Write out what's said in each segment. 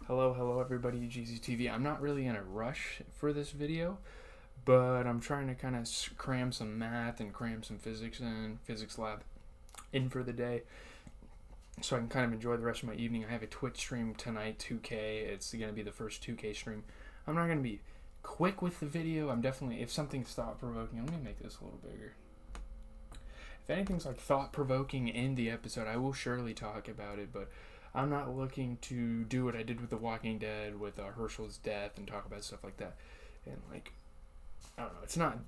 Hello everybody, GZTV. I'm not really in a rush for this video, but I'm trying to kind of cram some math and cram some physics in, physics lab in for the day, so I can kind of enjoy the rest of my evening. I have a Twitch stream tonight, 2K. It's going to be the first 2K stream. I'm not going to be quick with the video. I'm definitely, if something's thought-provoking, let me make this a little bigger. If anything's like thought-provoking in the episode, I will surely talk about it, but I'm not looking to do what I did with The Walking Dead, with Herschel's death, and talk about stuff like that. And like, I don't know, it's not,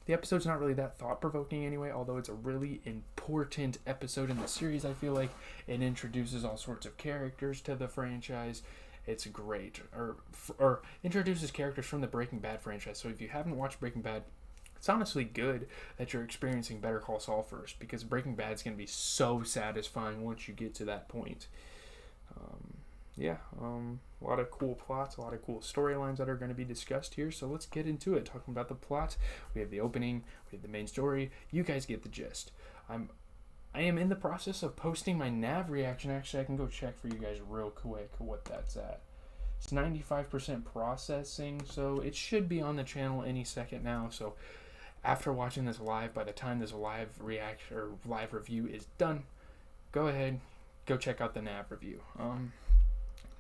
the episode's not really that thought-provoking anyway, although it's a really important episode in the series. I feel like it introduces all sorts of characters to the franchise. It's great. Or introduces characters from the Breaking Bad franchise. So if you haven't watched Breaking Bad, it's honestly good that you're experiencing Better Call Saul first, because Breaking Bad's going to be so satisfying once you get to that point. A lot of cool plots, a lot of cool storylines that are going to be discussed here, so let's get into it. Talking about the plot, we have the opening, we have the main story. You guys get the gist. I am in the process of posting my nav reaction. Actually, I can go check for you guys real quick what that's at. It's 95% processing, so it should be on the channel any second now. So after watching this live, by the time this live reaction or live review is done, go ahead, go check out the nav review.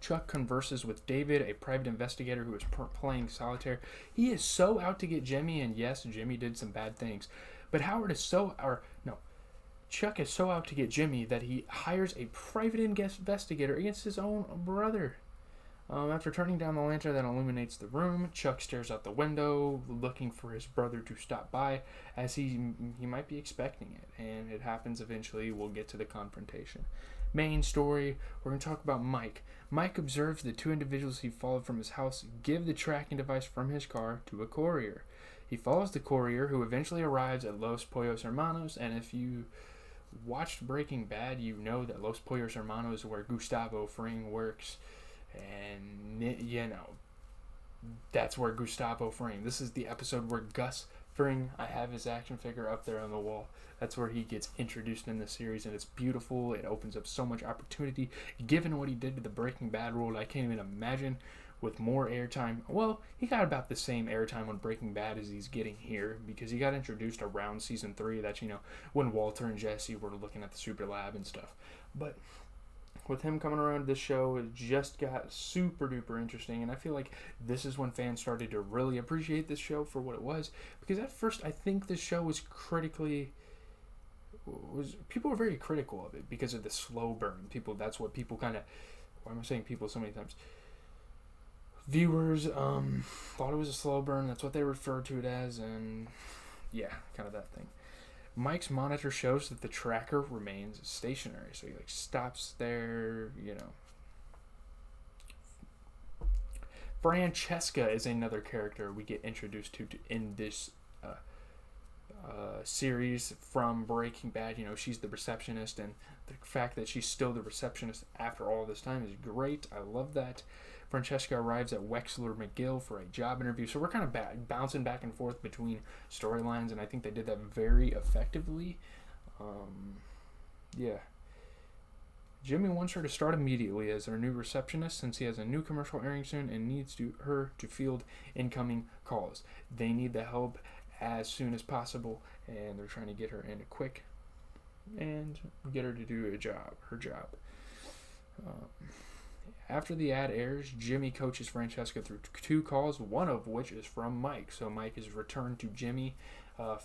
Chuck converses with David, a private investigator who is playing solitaire. He is so out to get Jimmy, and yes, Jimmy did some bad things, but Chuck is so out to get Jimmy that he hires a private investigator against his own brother. After turning down the lantern that illuminates the room, Chuck stares out the window, looking for his brother to stop by, as he might be expecting it, and it happens eventually. We'll get to the confrontation. Main story, we're going to talk about Mike. Mike observes the two individuals he followed from his house give the tracking device from his car to a courier. He follows the courier, who eventually arrives at Los Pollos Hermanos, and if you watched Breaking Bad, you know that Los Pollos Hermanos is where Gustavo Fring works. And, you know, that's where Gustavo Fring. This is the episode where Gus Fring, I have his action figure up there on the wall. That's where he gets introduced in the series, and it's beautiful. It opens up so much opportunity. Given what he did to the Breaking Bad role, I can't even imagine with more airtime. Well, he got about the same airtime on Breaking Bad as he's getting here, because he got introduced around season 3. That's, you know, when Walter and Jesse were looking at the super lab and stuff. But with him coming around, this show, it just got super duper interesting, and I feel like this is when fans started to really appreciate this show for what it was, because at first I think this show was people were very critical of it because of the slow burn. That's what people kind of, why am I saying people so many times? Viewers thought it was a slow burn. That's what they referred to it as, and yeah, kind of that thing. Mike's monitor shows that the tracker remains stationary, so he like stops there, you know. Francesca is another character we get introduced to in this series from Breaking Bad. You know, she's the receptionist, and the fact that she's still the receptionist after all this time is great. I love that. Francesca arrives at Wexler McGill for a job interview, so we're kind of bouncing back and forth between storylines, and I think they did that very effectively. Jimmy wants her to start immediately as their new receptionist, since he has a new commercial airing soon and needs her to field incoming calls. They need the help as soon as possible, and they're trying to get her in quick and get her to do her job. After the ad airs, Jimmy coaches Francesca through 2 calls, one of which is from Mike. So Mike is returned to Jimmy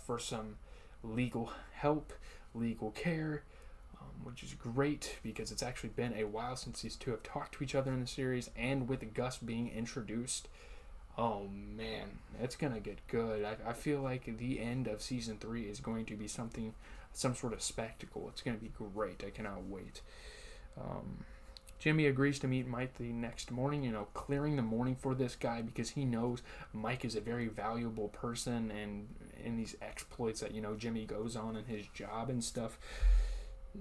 for some legal help, legal care, which is great because it's actually been a while since these two have talked to each other in the series, and with Gus being introduced, oh man, it's going to get good. I feel like the end of season 3 is going to be some sort of spectacle. It's going to be great. I cannot wait. Jimmy agrees to meet Mike the next morning, you know, clearing the morning for this guy because he knows Mike is a very valuable person, and in these exploits that, you know, Jimmy goes on in his job and stuff.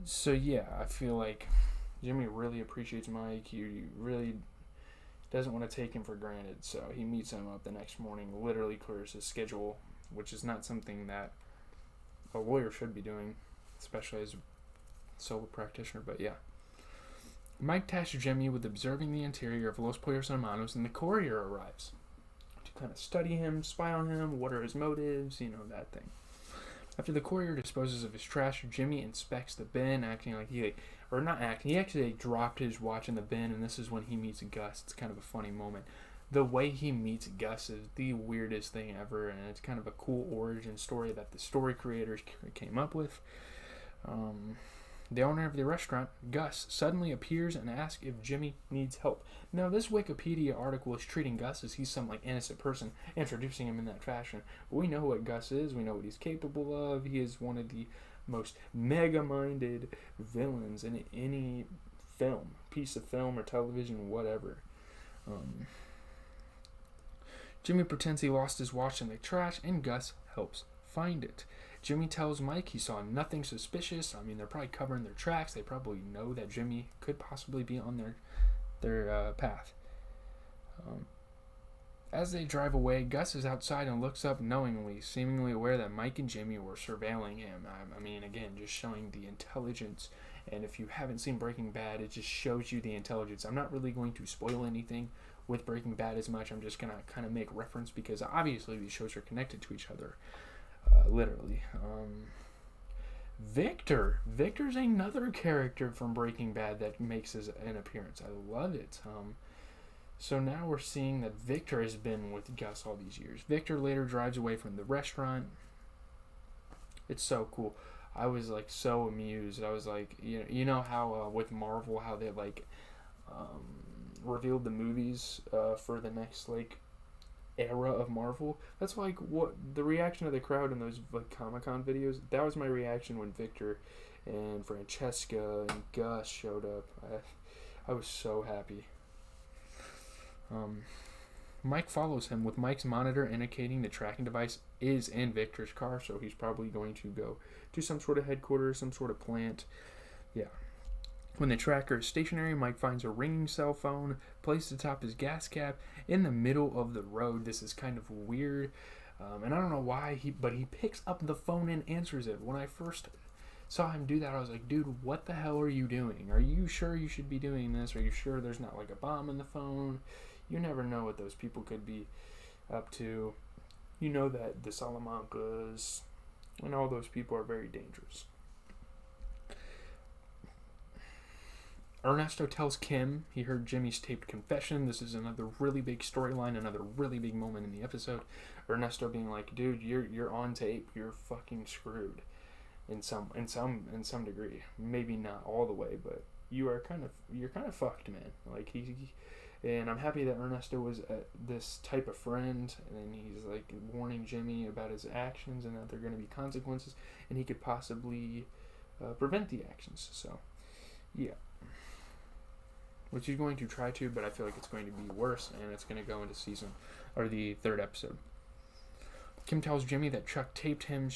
So yeah, I feel like Jimmy really appreciates Mike. He really doesn't want to take him for granted, so he meets him up the next morning, literally clears his schedule, which is not something that a lawyer should be doing, especially as a solo practitioner, but yeah. Mike tasks Jimmy with observing the interior of Los Pollos Hermanos, and the courier arrives to kind of study him, spy on him, what are his motives, that thing. After the courier disposes of his trash, Jimmy inspects the bin, acting like he actually dropped his watch in the bin, and this is when he meets Gus. It's kind of a funny moment. The way he meets Gus is the weirdest thing ever, and it's kind of a cool origin story that the story creators came up with. The owner of the restaurant, Gus, suddenly appears and asks if Jimmy needs help. Now, this Wikipedia article is treating Gus as he's some innocent person, introducing him in that fashion. But we know what Gus is. We know what he's capable of. He is one of the most mega-minded villains in any film, piece of film or television, whatever. Jimmy pretends he lost his watch in the trash, and Gus helps find it. Jimmy tells Mike he saw nothing suspicious. They're probably covering their tracks. They probably know that Jimmy could possibly be on their path. As they drive away, Gus is outside and looks up knowingly, seemingly aware that Mike and Jimmy were surveilling him. Again, just showing the intelligence. And if you haven't seen Breaking Bad, it just shows you the intelligence. I'm not really going to spoil anything with Breaking Bad as much. I'm just going to kind of make reference because obviously these shows are connected to each other. Literally. Victor's another character from Breaking Bad that makes an appearance. I love it. So now we're seeing that Victor has been with Gus all these years. Victor later drives away from the restaurant. It's so cool. I was so amused. I was you know how with Marvel how they revealed the movies for the next era of Marvel. That's what the reaction of the crowd in those Comic-Con videos. That was my reaction when Victor and Francesca and Gus showed up. I was so happy. Mike follows him with Mike's monitor indicating the tracking device is in Victor's car, so he's probably going to go to some sort of headquarters, some sort of plant. Yeah. When the tracker is stationary, Mike finds a ringing cell phone placed atop his gas cap in the middle of the road. This is kind of weird, and I don't know why, but he picks up the phone and answers it. When I first saw him do that, I was like, dude, what the hell are you doing? Are you sure you should be doing this? Are you sure there's not a bomb in the phone? You never know what those people could be up to. You know that the Salamancas and all those people are very dangerous. Ernesto tells Kim he heard Jimmy's taped confession. This is another really big storyline, another really big moment in the episode. Ernesto being like, dude, you're on tape. You're fucking screwed in some degree. Maybe not all the way, but you're kind of fucked, man. And I'm happy that Ernesto was this type of friend, and he's warning Jimmy about his actions and that there are going to be consequences, and he could possibly prevent the actions. So, yeah. Which he's going to try to, but I feel like it's going to be worse, and it's going to go into the third episode. Kim tells Jimmy that Chuck taped him.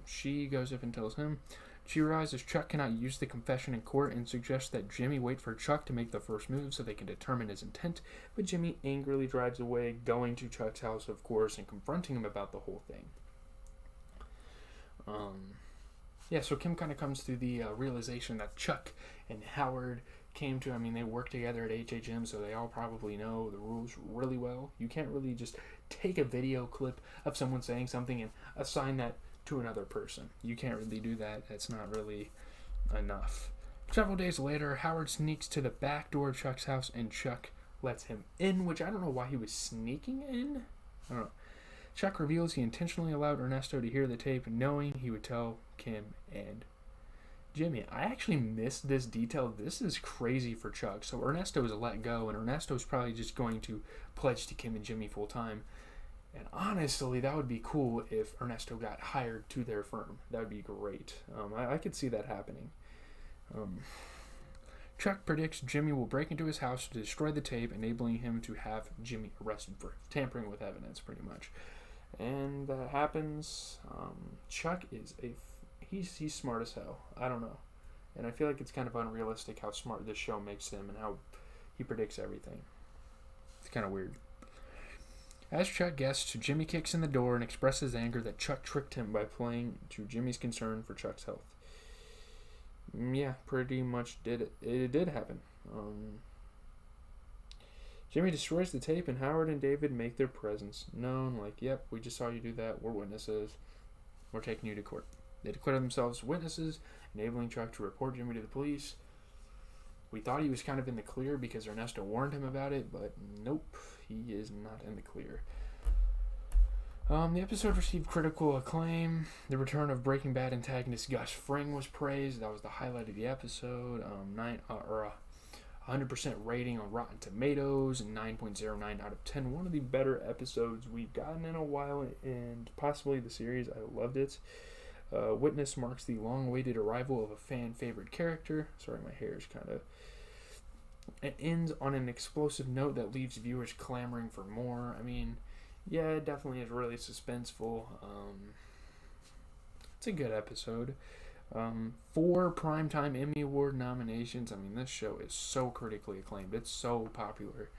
She goes up and tells him. She realizes Chuck cannot use the confession in court and suggests that Jimmy wait for Chuck to make the first move so they can determine his intent, but Jimmy angrily drives away, going to Chuck's house, of course, and confronting him about the whole thing. So Kim kind of comes to the realization that Chuck and Howard came to. They work together at HHM, so they all probably know the rules really well. You can't really just take a video clip of someone saying something and assign that to another person. You can't really do that. That's not really enough. Several days later, Howard sneaks to the back door of Chuck's house, and Chuck lets him in, which I don't know why he was sneaking in. I don't know. Chuck reveals he intentionally allowed Ernesto to hear the tape, knowing he would tell Kim and Jimmy. I actually missed this detail. This is crazy for Chuck. So Ernesto is let go, and Ernesto is probably just going to pledge to Kim and Jimmy full time. And honestly, that would be cool if Ernesto got hired to their firm. That would be great. I could see that happening. Chuck predicts Jimmy will break into his house to destroy the tape, enabling him to have Jimmy arrested for tampering with evidence, pretty much. And that happens. Chuck is he's smart as hell. I don't know. And I feel like it's kind of unrealistic how smart this show makes him and how he predicts everything. It's kind of weird. As Chuck guessed, Jimmy kicks in the door and expresses anger that Chuck tricked him by playing to Jimmy's concern for Chuck's health. Yeah, pretty much did it. It did happen. Jimmy destroys the tape, and Howard and David make their presence known. Like, yep, we just saw you do that. We're witnesses. We're taking you to court. They declare themselves witnesses, enabling Chuck to report Jimmy to the police. We thought he was kind of in the clear because Ernesto warned him about it, but nope, he is not in the clear. The episode received critical acclaim. The return of Breaking Bad antagonist Gus Fring was praised. That was the highlight of the episode. 100% rating on Rotten Tomatoes, 9.09 out of 10. One of the better episodes we've gotten in a while, and possibly the series. I loved it. Witness marks the long-awaited arrival of a fan-favorite character. Sorry, my hair is kind of... It ends on an explosive note that leaves viewers clamoring for more. I mean, yeah, it definitely is really suspenseful. It's a good episode. 4 Primetime Emmy Award nominations. I mean, this show is so critically acclaimed. It's so popular.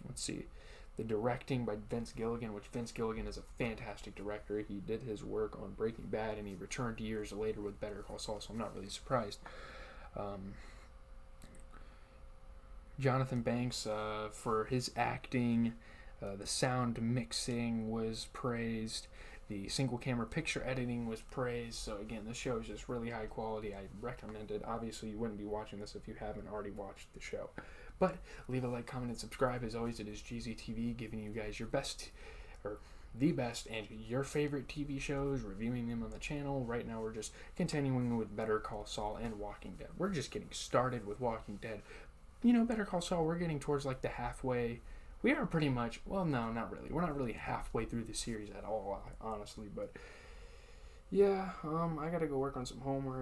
Let's see. The directing by Vince Gilligan, which Vince Gilligan is a fantastic director. He did his work on Breaking Bad, and he returned years later with Better Call Saul, so I'm not really surprised. Jonathan Banks, for his acting, the sound mixing was praised. The single camera picture editing was praised. So again, this show is just really high quality. I recommend it. Obviously, you wouldn't be watching this if you haven't already watched the show. But leave a like, comment, and subscribe. As always, it is GZTV giving you guys your best, or the best, and your favorite TV shows, reviewing them on the channel. Right now, we're just continuing with Better Call Saul and Walking Dead. We're just getting started with Walking Dead. You know, Better Call Saul, we're getting towards like the halfway. We are pretty much, well, no, not really. We're not really halfway through the series at all, honestly. But yeah, I gotta go work on some homework.